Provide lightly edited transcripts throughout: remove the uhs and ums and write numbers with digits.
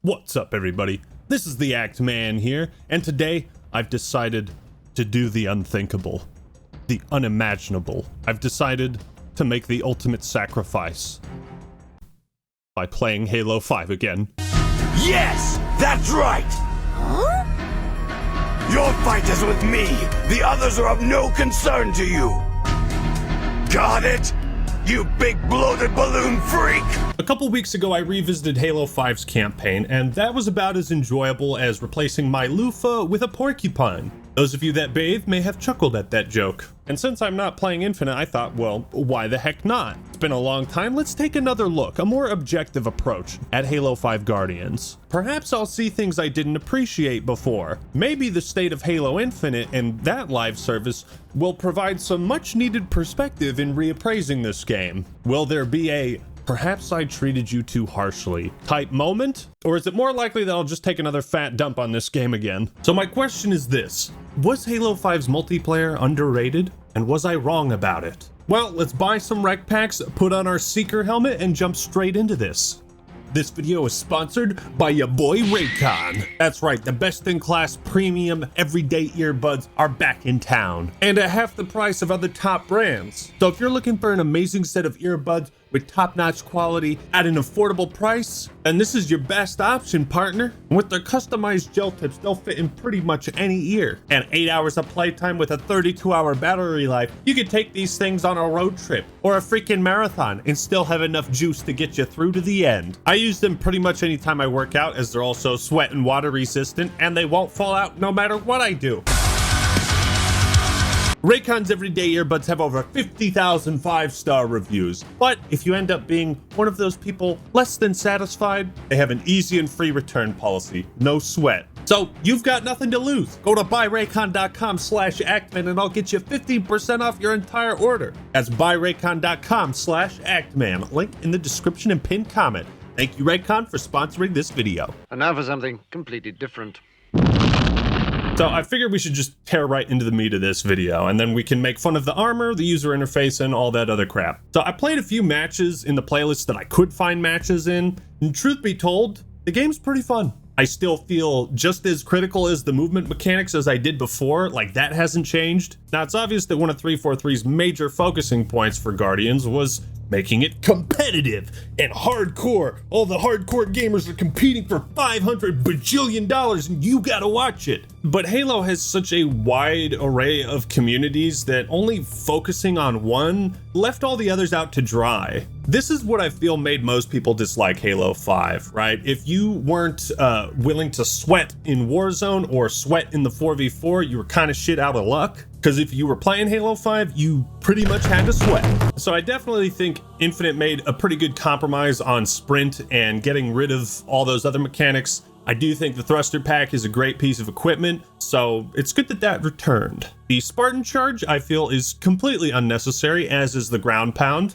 What's up, everybody? This is the Act Man here, and today I've decided to do the unthinkable, the unimaginable. I've decided to make the ultimate sacrifice by playing Halo 5 again. Yes, that's right! Huh? Your fight is with me. The others are of no concern to you. Got it? You big bloated balloon freak! A couple weeks ago, I revisited Halo 5's campaign, and that was about as enjoyable as replacing my loofah with a porcupine. Those of you that bathe may have chuckled at that joke. And since I'm not playing Infinite, I thought, well, why the heck not? It's been a long time, let's take another look, a more objective approach at Halo 5 Guardians. Perhaps I'll see things I didn't appreciate before. Maybe the state of Halo Infinite and that live service will provide some much needed perspective in reappraising this game. Will there be a "perhaps I treated you too harshly" type moment? Or is it more likely that I'll just take another fat dump on this game again? So my question is this: was Halo 5's multiplayer underrated? And was I wrong about it? Well, let's buy some rec packs, put on our Seeker helmet, and jump straight into this. This video is sponsored by your boy Raycon. That's right, the best-in-class premium everyday earbuds are back in town, and at half the price of other top brands. So if you're looking for an amazing set of earbuds with top-notch quality at an affordable price, then this is your best option, partner. With their customized gel tips, they'll fit in pretty much any ear. And 8 hours of playtime with a 32-hour battery life, you can take these things on a road trip or a freaking marathon and still have enough juice to get you through to the end. I use them pretty much anytime I work out, as they're also sweat and water resistant, and they won't fall out no matter what I do. Raycon's everyday earbuds have over 50,000 5-star reviews, but if you end up being one of those people less than satisfied, they have an easy and free return policy, no sweat. So you've got nothing to lose. Go to buyraycon.com/actman and I'll get you 15% off your entire order. That's buyraycon.com/actman. Link in the description and pinned comment. Thank you, Raycon, for sponsoring this video. And now for something completely different. So I figured we should just tear right into the meat of this video, and then we can make fun of the armor, the user interface, and all that other crap. So I played a few matches in the playlist that I could find matches in, and truth be told, the game's pretty fun. I still feel just as critical as the movement mechanics as I did before, like that hasn't changed. Now it's obvious that one of 343's major focusing points for Guardians was making it competitive and hardcore. All the hardcore gamers are competing for $500 bajillion and you gotta watch it. But Halo has such a wide array of communities that only focusing on one left all the others out to dry. This is what I feel made most people dislike Halo 5, right? If you weren't willing to sweat in Warzone or sweat in the 4v4, you were kind of shit out of luck. Because if you were playing Halo 5, you pretty much had to sweat. So I definitely think Infinite made a pretty good compromise on sprint and getting rid of all those other mechanics. I do think the thruster pack is a great piece of equipment, so it's good that that returned. The Spartan charge, I feel, is completely unnecessary, as is the ground pound.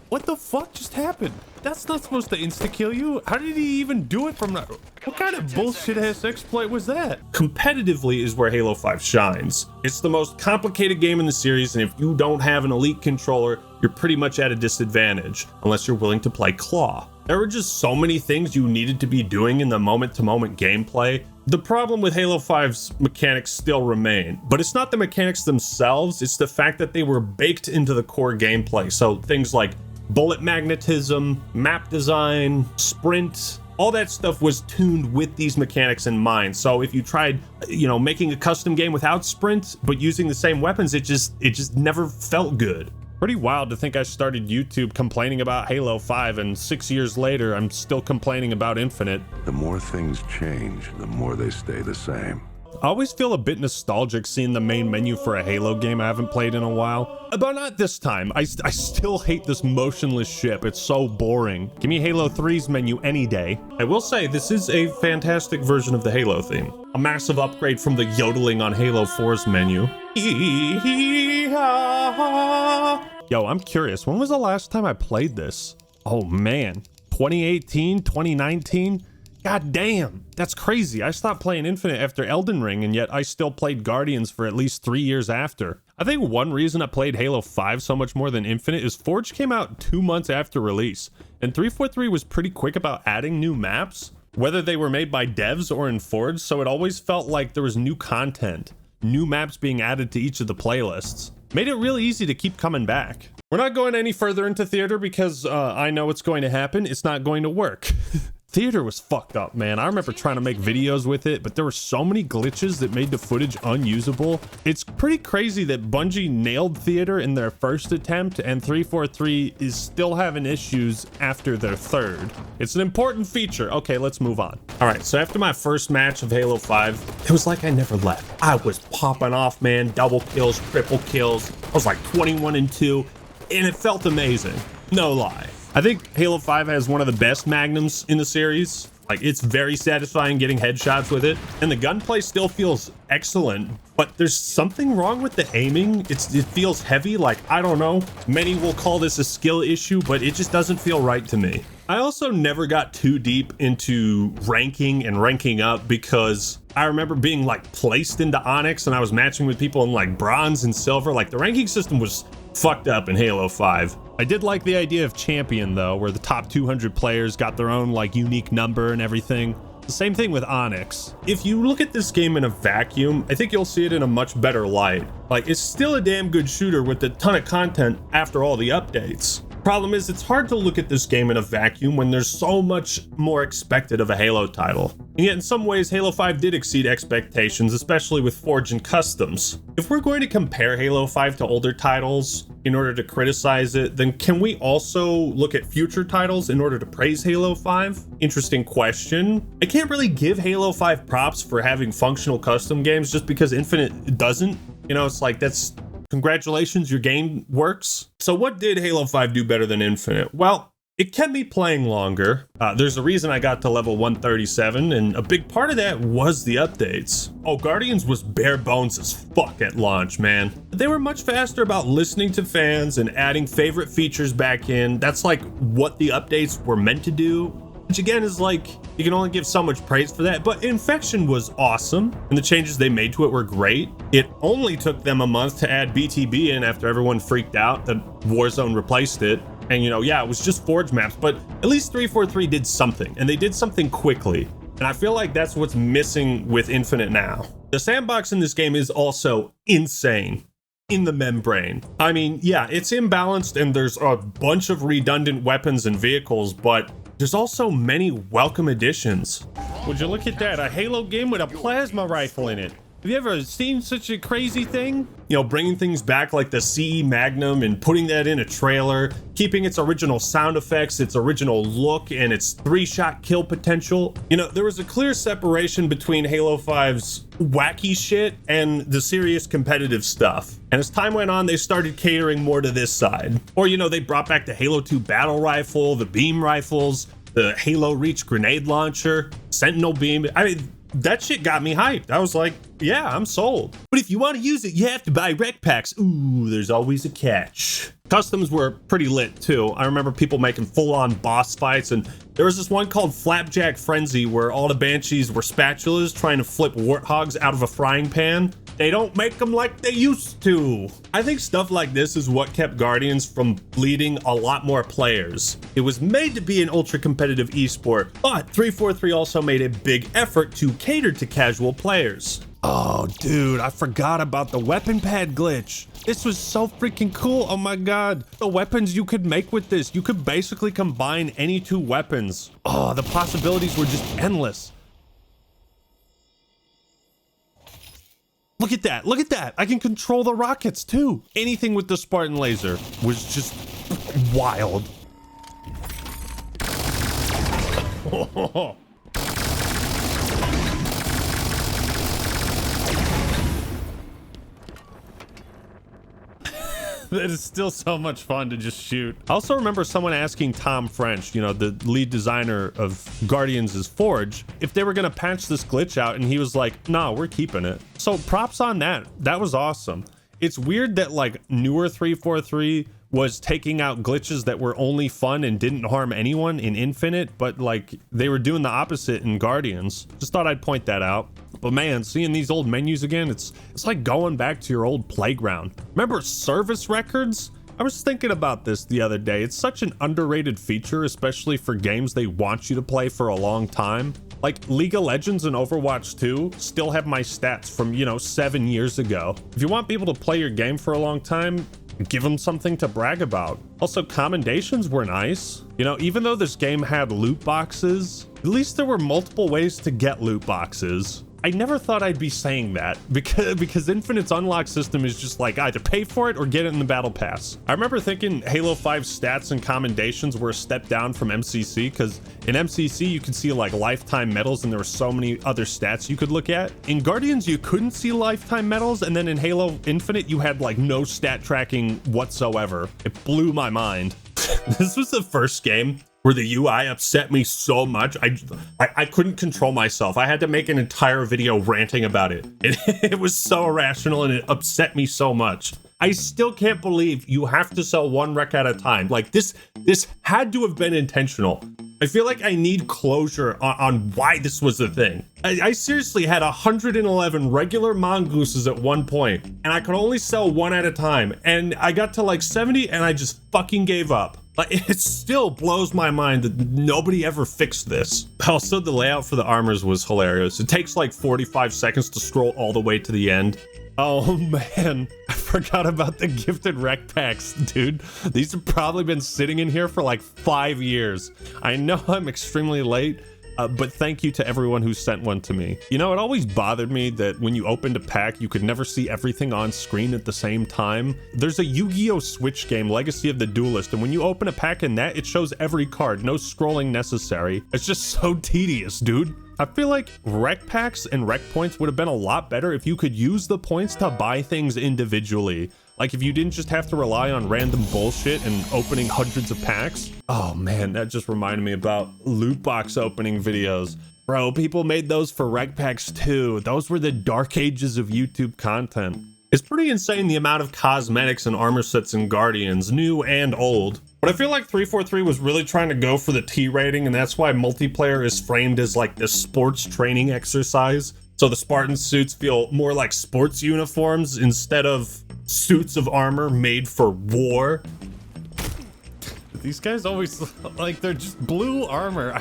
What the fuck just happened? That's not supposed to insta-kill you. How did he even do it from that? What kind of bullshit-ass exploit was that? Competitively is where Halo 5 shines. It's the most complicated game in the series, and if you don't have an elite controller, you're pretty much at a disadvantage, unless you're willing to play Claw. There were just so many things you needed to be doing in the moment-to-moment gameplay. The problem with Halo 5's mechanics still remain, but it's not the mechanics themselves, it's the fact that they were baked into the core gameplay. So things like bullet magnetism, map design, sprint, all that stuff was tuned with these mechanics in mind. So if you tried, making a custom game without sprint, but using the same weapons, it just never felt good. Pretty wild to think I started YouTube complaining about Halo 5 and 6 years later, I'm still complaining about Infinite. The more things change, the more they stay the same. I always feel a bit nostalgic seeing the main menu for a Halo game I haven't played in a while. But not this time. I still hate this motionless ship. It's so boring. Give me Halo 3's menu any day. I will say this is a fantastic version of the Halo theme. A massive upgrade from the yodeling on Halo 4's menu. Yo, I'm curious, when was the last time I played this? Oh man, 2018, 2019? God damn, that's crazy. I stopped playing Infinite after Elden Ring, and yet I still played Guardians for at least 3 years after. I think one reason I played Halo 5 so much more than Infinite is Forge came out 2 months after release, and 343 was pretty quick about adding new maps, whether they were made by devs or in Forge, so it always felt like there was new content, new maps being added to each of the playlists. Made it really easy to keep coming back. We're not going any further into theater because I know what's going to happen. It's not going to work. Theater was fucked up, man. I remember trying to make videos with it, but there were so many glitches that made the footage unusable. It's pretty crazy that Bungie nailed theater in their first attempt, and 343 is still having issues after their third. It's an important feature. Okay, let's move on. All right, so after my first match of Halo 5, it was like I never left. I was popping off, man. Double kills, triple kills. I was like 21-2, and it felt amazing. No lie. I think Halo 5 has one of the best Magnums in the series. Like, it's very satisfying getting headshots with it, and the gunplay still feels excellent, but there's something wrong with the aiming. It feels heavy. Like, I don't know. Many will call this a skill issue, but it just doesn't feel right to me. I also never got too deep into ranking and ranking up because I remember being like placed into Onyx and I was matching with people in like bronze and silver. Like, the ranking system was fucked up in Halo 5. I did like the idea of champion though, where the top 200 players got their own like unique number and everything. The same thing with Onyx. If you look at this game in a vacuum, I think you'll see it in a much better light. Like, it's still a damn good shooter with a ton of content after all the updates. Problem is, it's hard to look at this game in a vacuum when there's so much more expected of a Halo title. And yet in some ways, Halo 5 did exceed expectations, especially with Forge and Customs. If we're going to compare Halo 5 to older titles in order to criticize it, then can we also look at future titles in order to praise Halo 5? Interesting question. I can't really give Halo 5 props for having functional custom games just because Infinite doesn't. You know, it's like, that's congratulations, your game works. So what did Halo 5 do better than Infinite? Well, it kept me playing longer. There's a reason I got to level 137, and a big part of that was the updates. Oh, Guardians was bare bones as fuck at launch, man. They were much faster about listening to fans and adding favorite features back in. That's like what the updates were meant to do. Which again is like, you can only give so much praise for that, but Infection was awesome, and the changes they made to it were great. It only took them a month to add BTB in after everyone freaked out that Warzone replaced it. And you know, yeah, it was just Forge maps, but at least 343 did something, and they did something quickly. And I feel like that's what's missing with Infinite now. The sandbox in this game is also insane. In the membrane. I mean, yeah, it's imbalanced and there's a bunch of redundant weapons and vehicles, but there's also many welcome additions. Would you look at that? A Halo game with a plasma rifle in it. Have you ever seen such a crazy thing? You know, bringing things back like the CE Magnum and putting that in a trailer, keeping its original sound effects, its original look, and its 3-shot kill potential. You know, there was a clear separation between Halo 5's wacky shit and the serious competitive stuff. And as time went on, they started catering more to this side. Or, you know, they brought back the Halo 2 battle rifle, the beam rifles, the Halo Reach grenade launcher, Sentinel beam. I mean, that shit got me hyped. I was like, yeah, I'm sold. But if you want to use it, you have to buy rec packs. Ooh, there's always a catch. Customs were pretty lit too. I remember people making full-on boss fights, and there was this one called Flapjack Frenzy where all the Banshees were spatulas trying to flip warthogs out of a frying pan. They don't make them like they used to. I think stuff like this is what kept Guardians from bleeding a lot more players. It was made to be an ultra-competitive esport, but 343 also made a big effort to cater to casual players. Oh, dude, I forgot about the weapon pad glitch. This was so freaking cool. Oh my God. The weapons you could make with this. You could basically combine any two weapons. Oh, the possibilities were just endless. Look at that. Look at that. I can control the rockets too. Anything with the Spartan laser was just wild. That is still so much fun to just shoot. I also remember someone asking Tom French, you know, the lead designer of Guardians' Forge, if they were going to patch this glitch out, and he was like, no, we're keeping it. So props on that. That was awesome. It's weird that like newer 343 was taking out glitches that were only fun and didn't harm anyone in Infinite, but like they were doing the opposite in Guardians. Just thought I'd point that out. But man, seeing these old menus again, it's like going back to your old playground. Remember service records? I was thinking about this the other day. It's such an underrated feature, especially for games they want you to play for a long time. Like League of Legends and Overwatch 2 still have my stats from, 7 years ago. If you want people to play your game for a long time, give them something to brag about. Also, commendations were nice. Even though this game had loot boxes, at least there were multiple ways to get loot boxes. I never thought I'd be saying that because Infinite's unlock system is just like either pay for it or get it in the battle pass. I remember thinking Halo 5 stats and commendations were a step down from MCC, because in MCC you could see like lifetime medals and there were so many other stats you could look at. In Guardians you couldn't see lifetime medals, and then in Halo Infinite you had like no stat tracking whatsoever. It blew my mind. This was the first game where the UI upset me so much. I couldn't control myself. I had to make an entire video ranting about it. It was so irrational and it upset me so much. I still can't believe you have to sell one wreck at a time. Like this had to have been intentional. I feel like I need closure on why this was a thing. I seriously had 111 regular mongooses at one point, and I could only sell one at a time. And I got to like 70 and I just fucking gave up. Like, it still blows my mind that nobody ever fixed this. Also, the layout for the armors was hilarious. It takes like 45 seconds to scroll all the way to the end. Oh man, I forgot about the gifted rec packs, dude. These have probably been sitting in here for like 5 years. I know I'm extremely late, but thank you to everyone who sent one to me. It always bothered me that when you opened a pack, you could never see everything on screen at the same time. There's a Yu-Gi-Oh! Switch game, Legacy of the Duelist, and when you open a pack in that, it shows every card, no scrolling necessary. It's just so tedious, dude. I feel like rec packs and rec points would have been a lot better if you could use the points to buy things individually. Like if you didn't just have to rely on random bullshit and opening hundreds of packs. Oh man, that just reminded me about loot box opening videos. Bro, people made those for rec packs too. Those were the dark ages of YouTube content. It's pretty insane the amount of cosmetics and armor sets in Guardians, new and old. But I feel like 343 was really trying to go for the T rating, and that's why multiplayer is framed as like this sports training exercise. So the Spartan suits feel more like sports uniforms instead of suits of armor made for war. These guys always like they're just blue armor. I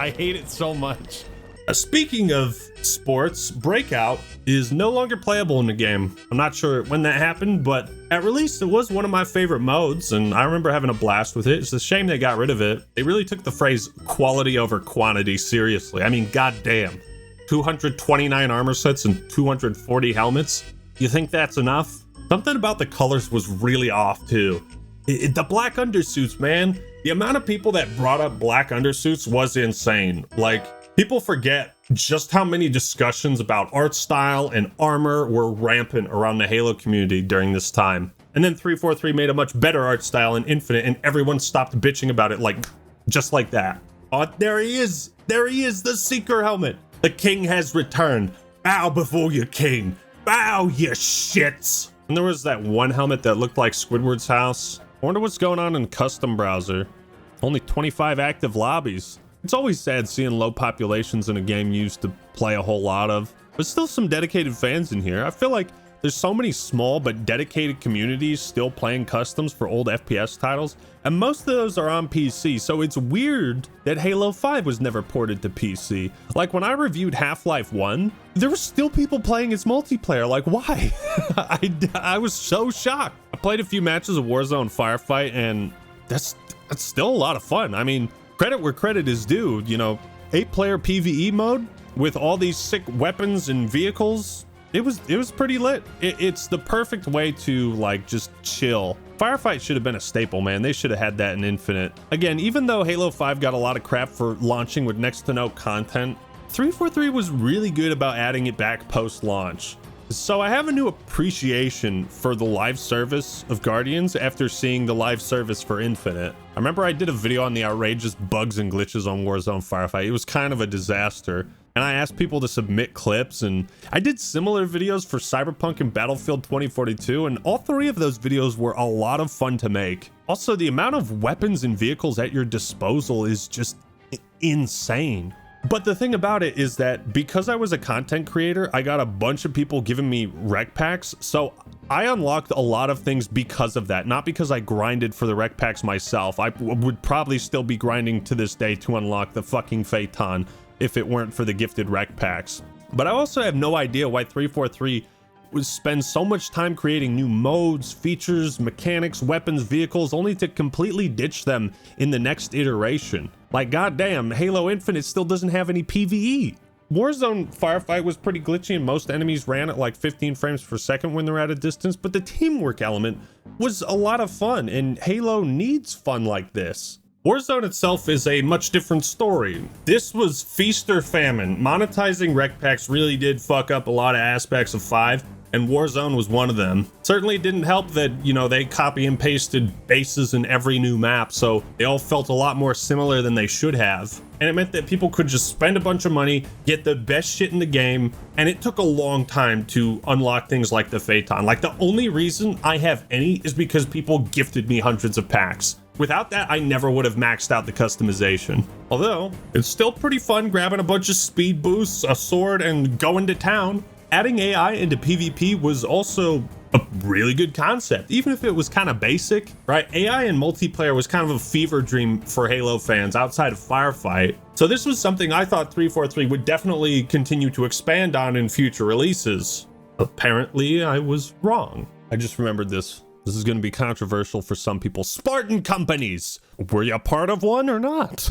hate it so much. Speaking of sports, Breakout is no longer playable in the game. I'm not sure when that happened, but at release it was one of my favorite modes, and I remember having a blast with it. It's a shame they got rid of it. They really took the phrase quality over quantity seriously. I mean, goddamn. 229 armor sets and 240 helmets? You think that's enough? Something about the colors was really off too. The black undersuits, man. The amount of people that brought up black undersuits was insane. Like, people forget just how many discussions about art style and armor were rampant around the Halo community during this time. And then 343 made a much better art style in Infinite, and everyone stopped bitching about it just like that. Oh, there he is. There he is, the Seeker helmet. The king has returned. Bow before your king. Bow, you shits. And there was that one helmet that looked like Squidward's house. I wonder what's going on in custom browser. Only 25 active lobbies. It's always sad seeing low populations in a game you used to play a whole lot of, but still some dedicated fans in here. I feel like there's so many small but dedicated communities still playing customs for old FPS titles, and most of those are on PC, so it's weird that Halo 5 was never ported to PC. Like when I reviewed Half-Life 1, there were still people playing its multiplayer. Like, why? I was so shocked. I played a few matches of Warzone Firefight, and that's still a lot of fun. I mean, credit where credit is due, 8-player PvE mode with all these sick weapons and vehicles. It was pretty lit. It's the perfect way to like just chill. Firefight should have been a staple, man. They should have had that in Infinite. Again, even though Halo 5 got a lot of crap for launching with next to no content, 343 was really good about adding it back post-launch. So I have a new appreciation for the live service of Guardians after seeing the live service for Infinite. I remember I did a video on the outrageous bugs and glitches on Warzone Firefight. It was kind of a disaster. and I asked people to submit clips, and I did similar videos for Cyberpunk and Battlefield 2042, and all 3 of those videos were a lot of fun to make. Also, the amount of weapons and vehicles at your disposal is just insane. But the thing about it is that because I was a content creator, I got a bunch of people giving me rec packs, so I unlocked a lot of things because of that, not because I grinded for the rec packs myself. I would probably still be grinding to this day to unlock the fucking Phaeton if it weren't for the gifted rec packs. But I also have no idea why 343 would spend so much time creating new modes, features, mechanics, weapons, vehicles, only to completely ditch them in the next iteration. Like, goddamn, Halo Infinite still doesn't have any PvE. Warzone Firefight was pretty glitchy and most enemies ran at like 15 frames per second when they're at a distance, but the teamwork element was a lot of fun, and Halo needs fun like this. Warzone itself is a much different story. This was feast or famine. Monetizing rec packs really did fuck up a lot of aspects of 5, and Warzone was one of them. Certainly didn't help that, you know, they copy and pasted bases in every new map, so they all felt a lot more similar than they should have. And it meant that people could just spend a bunch of money, get the best shit in the game, and it took a long time to unlock things like the Phaeton. Like, the only reason I have any is because people gifted me hundreds of packs. Without that, I never would have maxed out the customization. Although, it's still pretty fun grabbing a bunch of speed boosts, a sword, and going to town. Adding AI into PvP was also a really good concept, even if it was kind of basic, right? AI in multiplayer was kind of a fever dream for Halo fans outside of Firefight. So this was something I thought 343 would definitely continue to expand on in future releases. Apparently, I was wrong. I just remembered this. This is going to be controversial for some people. Spartan companies! Were you a part of one or not?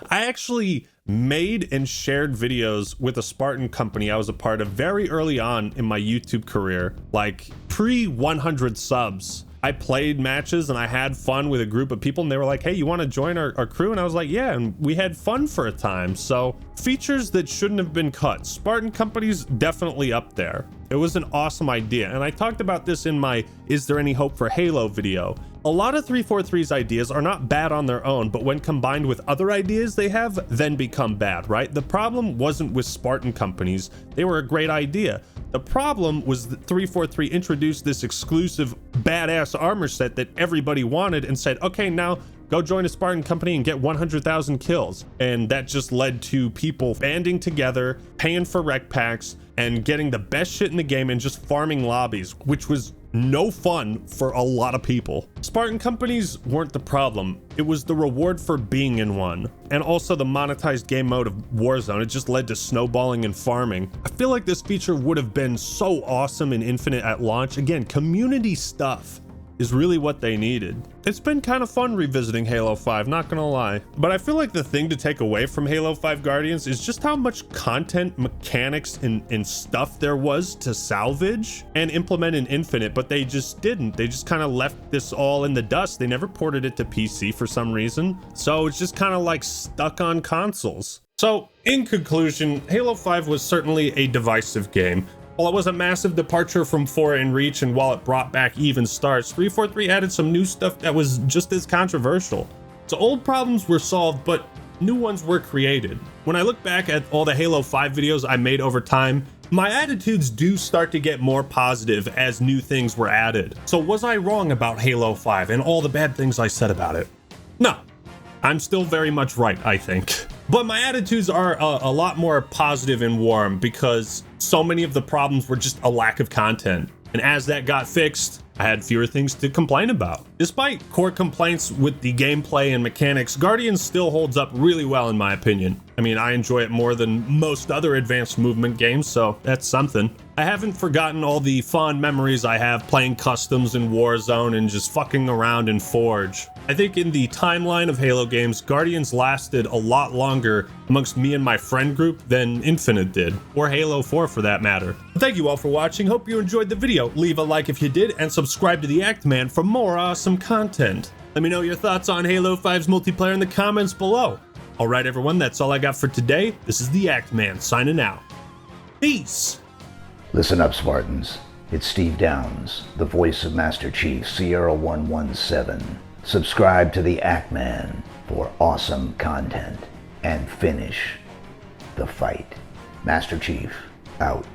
I actually made and shared videos with a Spartan company I was a part of very early on in my YouTube career, like pre-100 subs. I played matches and I had fun with a group of people, and they were like, hey, you want to join our crew? And I was like, yeah, and we had fun for a time. So features that shouldn't have been cut. Spartan companies definitely up there. It was an awesome idea, and I talked about this in my Is There Any Hope for Halo video. A lot of 343's ideas are not bad on their own, but when combined with other ideas they have, then become bad, right? The problem wasn't with Spartan companies. They were a great idea. The problem was that 343 introduced this exclusive badass armor set that everybody wanted and said, okay, now go join a Spartan company and get 100,000 kills. And that just led to people banding together, paying for rec packs, and getting the best shit in the game and just farming lobbies, which was no fun for a lot of people. Spartan companies weren't the problem. It was the reward for being in one. And also the monetized game mode of Warzone. It just led to snowballing and farming. I feel like this feature would have been so awesome in Infinite at launch. Again, community stuff is really what they needed. It's been kind of fun revisiting Halo 5, not gonna lie. But I feel like the thing to take away from Halo 5 Guardians is just how much content, mechanics, and stuff there was to salvage and implement in Infinite, but they just didn't. They just kind of left this all in the dust. They never ported it to PC for some reason. So it's just kind of like stuck on consoles. So in conclusion, Halo 5 was certainly a divisive game. While it was a massive departure from 4 in reach, and while it brought back even starts, 343 added some new stuff that was just as controversial. So old problems were solved, but new ones were created. When I look back at all the Halo 5 videos I made over time, my attitudes do start to get more positive as new things were added. So was I wrong about Halo 5 and all the bad things I said about it? No. I'm still very much right, I think. But my attitudes are a lot more positive and warm because so many of the problems were just a lack of content. And as that got fixed, I had fewer things to complain about. Despite core complaints with the gameplay and mechanics, Guardians still holds up really well in my opinion. I mean, I enjoy it more than most other advanced movement games, so that's something. I haven't forgotten all the fond memories I have playing customs in Warzone and just fucking around in Forge. I think in the timeline of Halo games, Guardians lasted a lot longer amongst me and my friend group than Infinite did, or Halo 4 for that matter. Thank you all for watching, hope you enjoyed the video. Leave a like if you did, and subscribe to the Act Man for more awesome content. Let me know your thoughts on Halo 5's multiplayer in the comments below. Alright everyone, that's all I got for today. This is the Act Man signing out. Peace! Listen up, Spartans. It's Steve Downs, the voice of Master Chief, Sierra 117. Subscribe to the Act Man for awesome content and finish the fight. Master Chief, out.